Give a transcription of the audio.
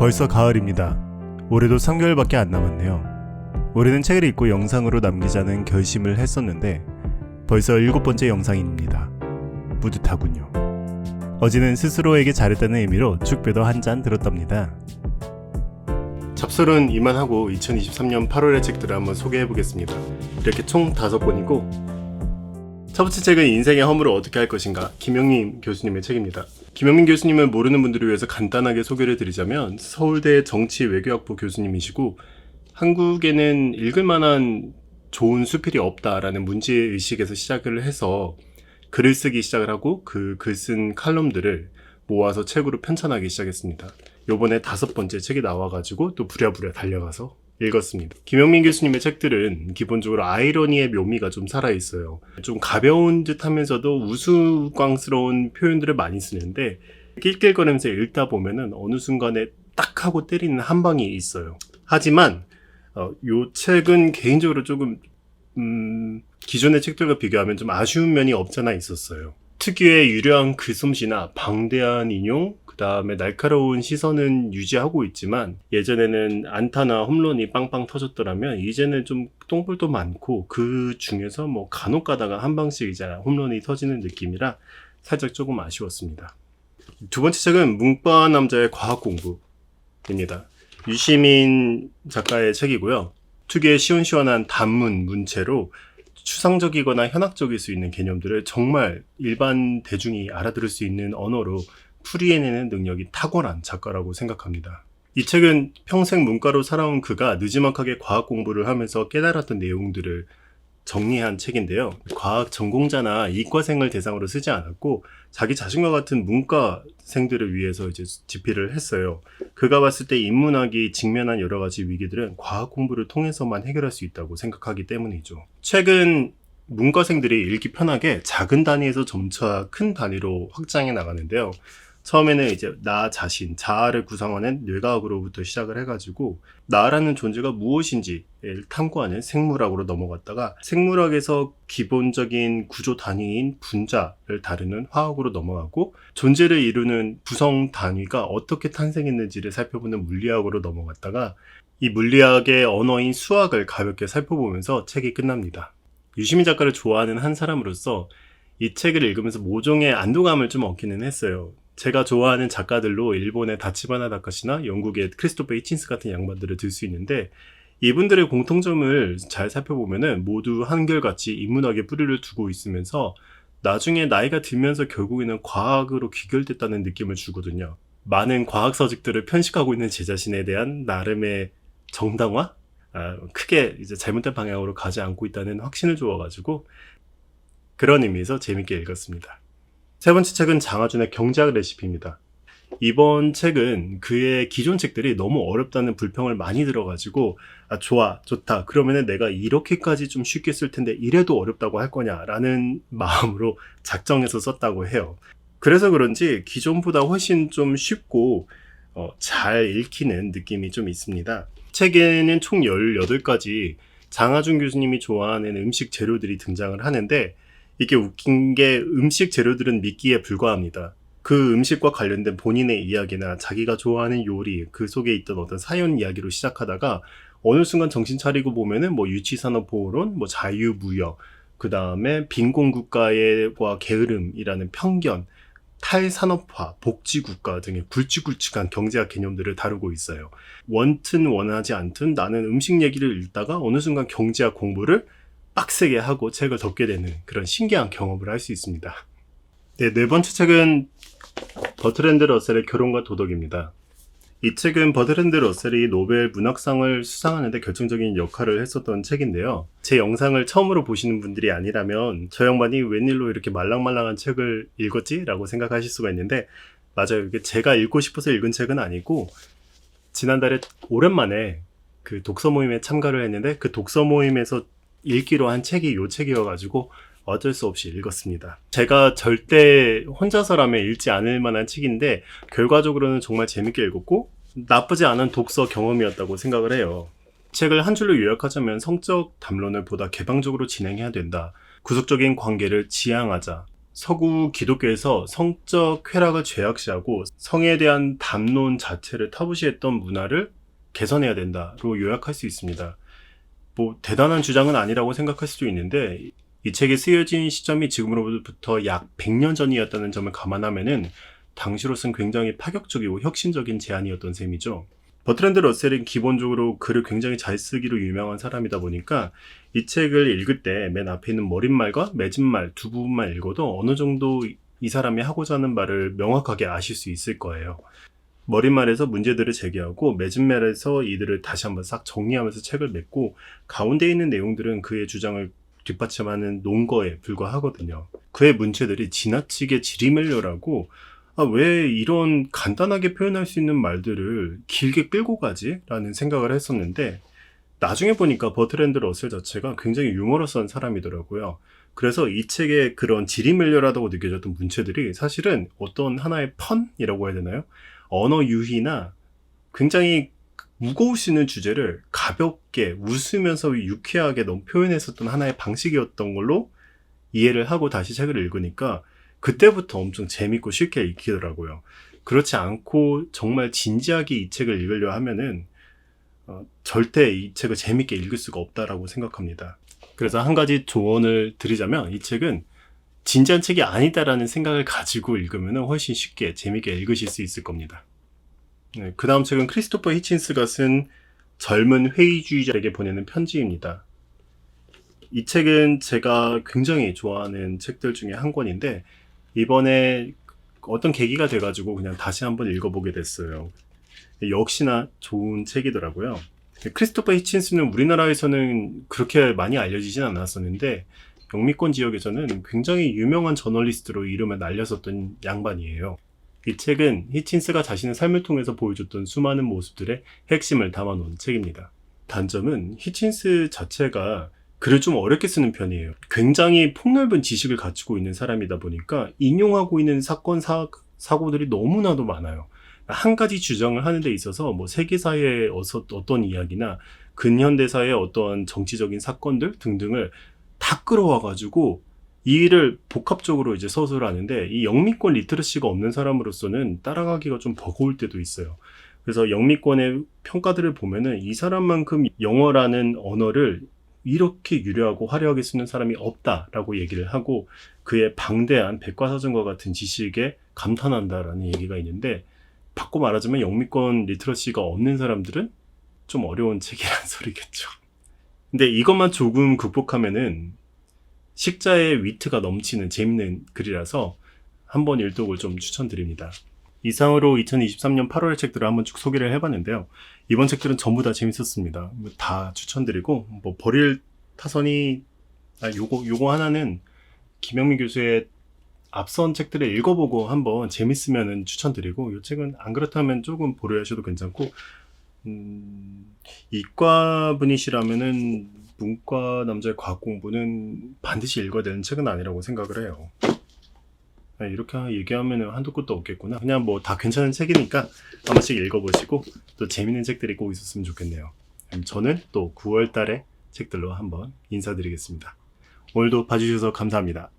벌써 가을입니다. 올해도 3개월밖에 안 남았네요. 올해는 책을 읽고 영상으로 남기자는 결심을 했었는데 벌써 7번째 영상입니다. 뿌듯하군요. 어제는 스스로에게 잘했다는 의미로 축배도 한 잔 들었답니다. 잡설은 이만하고 2023년 8월의 책들을 한번 소개해보겠습니다. 이렇게 총 5권이고 첫 번째 책은 인생의 허물을 어떻게 할 것인가, 김영림 교수님의 책입니다. 김영림 교수님은 모르는 분들을 위해서 간단하게 소개를 드리자면 서울대 정치외교학부 교수님이시고 한국에는 읽을 만한 좋은 수필이 없다라는 문제의식에서 시작을 해서 글을 쓰기 시작을 하고 그 글 쓴 칼럼들을 모아서 책으로 편찬하기 시작했습니다. 요번에 5번째 책이 나와가지고 또 부랴부랴 달려가서 읽었습니다. 김영림 교수님의 책들은 기본적으로 아이러니의 묘미가 좀 살아있어요. 좀 가벼운 듯 하면서도 우스꽝스러운 표현들을 많이 쓰는데 낄낄거리면서 읽다 보면은 어느 순간에 딱 하고 때리는 한 방이 있어요. 하지만 요 책은 개인적으로 조금 기존의 책들과 비교하면 좀 아쉬운 면이 없잖아 있었어요. 특유의 유려한 글솜씨나 방대한 인용, 그 다음에 날카로운 시선은 유지하고 있지만 예전에는 안타나 홈런이 빵빵 터졌더라면 이제는 좀 똥볼도 많고 그 중에서 뭐 간혹 가다가 한 방씩 이제 홈런이 터지는 느낌이라 살짝 조금 아쉬웠습니다. 두 번째 책은 문과 남자의 과학 공부입니다. 유시민 작가의 책이고요. 특유의 시원시원한 단문 문체로 추상적이거나 현학적일 수 있는 개념들을 정말 일반 대중이 알아들을 수 있는 언어로 풀이해내는 능력이 탁월한 작가라고 생각합니다. 이 책은 평생 문과로 살아온 그가 느지막하게 과학 공부를 하면서 깨달았던 내용들을 정리한 책인데요. 과학 전공자나 이과생을 대상으로 쓰지 않았고 자기 자신과 같은 문과생들을 위해서 이제 집필을 했어요. 그가 봤을 때 인문학이 직면한 여러 가지 위기들은 과학 공부를 통해서만 해결할 수 있다고 생각하기 때문이죠. 최근 문과생들이 읽기 편하게 작은 단위에서 점차 큰 단위로 확장해 나가는데요. 처음에는 이제 나 자신, 자아를 구성하는 뇌과학으로부터 시작을 해가지고 나라는 존재가 무엇인지를 탐구하는 생물학으로 넘어갔다가 생물학에서 기본적인 구조 단위인 분자를 다루는 화학으로 넘어가고 존재를 이루는 구성 단위가 어떻게 탄생했는지를 살펴보는 물리학으로 넘어갔다가 이 물리학의 언어인 수학을 가볍게 살펴보면서 책이 끝납니다. 유시민 작가를 좋아하는 한 사람으로서 이 책을 읽으면서 모종의 안도감을 좀 얻기는 했어요. 제가 좋아하는 작가들로 일본의 다치바나 다카시나 영국의 크리스토퍼 히친스 같은 양반들을 들 수 있는데 이분들의 공통점을 잘 살펴보면은 모두 한결같이 인문학에 뿌리를 두고 있으면서 나중에 나이가 들면서 결국에는 과학으로 귀결됐다는 느낌을 주거든요. 많은 과학 서적들을 편식하고 있는 제 자신에 대한 나름의 정당화? 크게 이제 잘못된 방향으로 가지 않고 있다는 확신을 주어가지고 그런 의미에서 재밌게 읽었습니다. 세 번째 책은 장하준의 경제학 레시피입니다. 이번 책은 그의 기존 책들이 너무 어렵다는 불평을 많이 들어가지고 좋아, 좋다. 그러면은 내가 이렇게까지 좀 쉽게 쓸 텐데 이래도 어렵다고 할 거냐라는 마음으로 작정해서 썼다고 해요. 그래서 그런지 기존보다 훨씬 좀 쉽고 잘 읽히는 느낌이 좀 있습니다. 책에는 총 18가지 장하준 교수님이 좋아하는 음식 재료들이 등장을 하는데 이게 웃긴 게 음식 재료들은 미끼에 불과합니다. 그 음식과 관련된 본인의 이야기나 자기가 좋아하는 요리, 그 속에 있던 어떤 사연 이야기로 시작하다가 어느 순간 정신 차리고 보면은 뭐 유치산업보호론, 뭐 자유무역, 그 다음에 빈곤국가와 게으름이라는 편견, 탈산업화, 복지국가 등의 굵직굵직한 경제학 개념들을 다루고 있어요. 원튼 원하지 않든 나는 음식 얘기를 읽다가 어느 순간 경제학 공부를 빡세게 하고 책을 덮게 되는 그런 신기한 경험을 할 수 있습니다. 네 번째 책은 버트랜드 러셀의 결혼과 도덕입니다. 이 책은 버트랜드 러셀이 노벨 문학상을 수상하는데 결정적인 역할을 했었던 책인데요. 제 영상을 처음으로 보시는 분들이 아니라면 저 양반이 웬일로 이렇게 말랑말랑한 책을 읽었지? 라고 생각하실 수가 있는데 맞아요. 이게 제가 읽고 싶어서 읽은 책은 아니고 지난달에 오랜만에 그 독서 모임에 참가를 했는데 그 독서 모임에서 읽기로 한 책이 이 책이어가지고 어쩔 수 없이 읽었습니다. 제가 절대 혼자서라면 읽지 않을 만한 책인데 결과적으로는 정말 재밌게 읽었고 나쁘지 않은 독서 경험이었다고 생각을 해요. 책을 한 줄로 요약하자면 성적 담론을 보다 개방적으로 진행해야 된다. 구속적인 관계를 지향하자. 서구 기독교에서 성적 쾌락을 죄악시하고 성에 대한 담론 자체를 타부시했던 문화를 개선해야 된다로 요약할 수 있습니다. 뭐 대단한 주장은 아니라고 생각할 수도 있는데 이 책이 쓰여진 시점이 지금으로부터 약 100년 전이었다는 점을 감안하면은 당시로서는 굉장히 파격적이고 혁신적인 제안이었던 셈이죠. 버트랜드 러셀은 기본적으로 글을 굉장히 잘 쓰기로 유명한 사람이다 보니까 이 책을 읽을 때 맨 앞에 있는 머릿말과 맺은말 두 부분만 읽어도 어느 정도 이 사람이 하고자 하는 말을 명확하게 아실 수 있을 거예요. 머릿말에서 문제들을 제기하고 맺은말에서 이들을 다시 한번 싹 정리하면서 책을 맺고 가운데 있는 내용들은 그의 주장을 뒷받침하는 논거에 불과하거든요. 그의 문체들이 지나치게 지리멜려라고 왜 이런 간단하게 표현할 수 있는 말들을 길게 끌고 가지? 라는 생각을 했었는데 나중에 보니까 버트랜드 러셀 자체가 굉장히 유머러스한 사람이더라고요. 그래서 이 책의 그런 지리멜려라다고 느껴졌던 문체들이 사실은 어떤 하나의 펀이라고 해야 되나요? 언어 유희나 굉장히 무거울 수 있는 주제를 가볍게 웃으면서 유쾌하게 너무 표현했었던 하나의 방식이었던 걸로 이해를 하고 다시 책을 읽으니까 그때부터 엄청 재밌고 쉽게 읽히더라고요. 그렇지 않고 정말 진지하게 이 책을 읽으려 하면은 절대 이 책을 재밌게 읽을 수가 없다라고 생각합니다. 그래서 한 가지 조언을 드리자면 이 책은 진지한 책이 아니다라는 생각을 가지고 읽으면 훨씬 쉽게 재밌게 읽으실 수 있을 겁니다. 네, 그 다음 책은 크리스토퍼 히친스가 쓴 젊은 회의주의자에게 보내는 편지입니다. 이 책은 제가 굉장히 좋아하는 책들 중에 한 권인데 이번에 어떤 계기가 돼가지고 그냥 다시 한번 읽어보게 됐어요. 역시나 좋은 책이더라고요. 크리스토퍼 히친스는 우리나라에서는 그렇게 많이 알려지진 않았었는데 영미권 지역에서는 굉장히 유명한 저널리스트로 이름을 날렸었던 양반이에요. 이 책은 히친스가 자신의 삶을 통해서 보여줬던 수많은 모습들의 핵심을 담아놓은 책입니다. 단점은 히친스 자체가 글을 좀 어렵게 쓰는 편이에요. 굉장히 폭넓은 지식을 갖추고 있는 사람이다 보니까 인용하고 있는 사건, 사고들이 너무나도 많아요. 한 가지 주장을 하는 데 있어서 뭐 세계사의 어떤 이야기나 근현대사의 어떤 정치적인 사건들 등등을 다 끌어와가지고 이 일을 복합적으로 이제 서술을 하는데 이 영미권 리터러시가 없는 사람으로서는 따라가기가 좀 버거울 때도 있어요. 그래서 영미권의 평가들을 보면은 이 사람만큼 영어라는 언어를 이렇게 유려하고 화려하게 쓰는 사람이 없다라고 얘기를 하고 그의 방대한 백과사전과 같은 지식에 감탄한다라는 얘기가 있는데 바꿔 말하자면 영미권 리터러시가 없는 사람들은 좀 어려운 책이란 소리겠죠. 근데 이것만 조금 극복하면은 식자의 위트가 넘치는 재밌는 글이라서 한번 일독을 좀 추천드립니다. 이상으로 2023년 8월의 책들을 한번 쭉 소개를 해봤는데요. 이번 책들은 전부 다 재밌었습니다. 다 추천드리고 뭐 버릴 타선이 요거 하나는 김영민 교수의 앞선 책들을 읽어보고 한번 재밌으면 추천드리고 이 책은 안 그렇다면 조금 보류하셔도 괜찮고 이과 분이시라면은 문과 남자의 과학 공부는 반드시 읽어야 되는 책은 아니라고 생각을 해요. 이렇게 얘기하면 한도 끝도 없겠구나. 그냥 뭐 다 괜찮은 책이니까 한 번씩 읽어보시고 또 재밌는 책들이 꼭 있었으면 좋겠네요. 저는 또 9월 달에 책들로 한번 인사드리겠습니다. 오늘도 봐주셔서 감사합니다.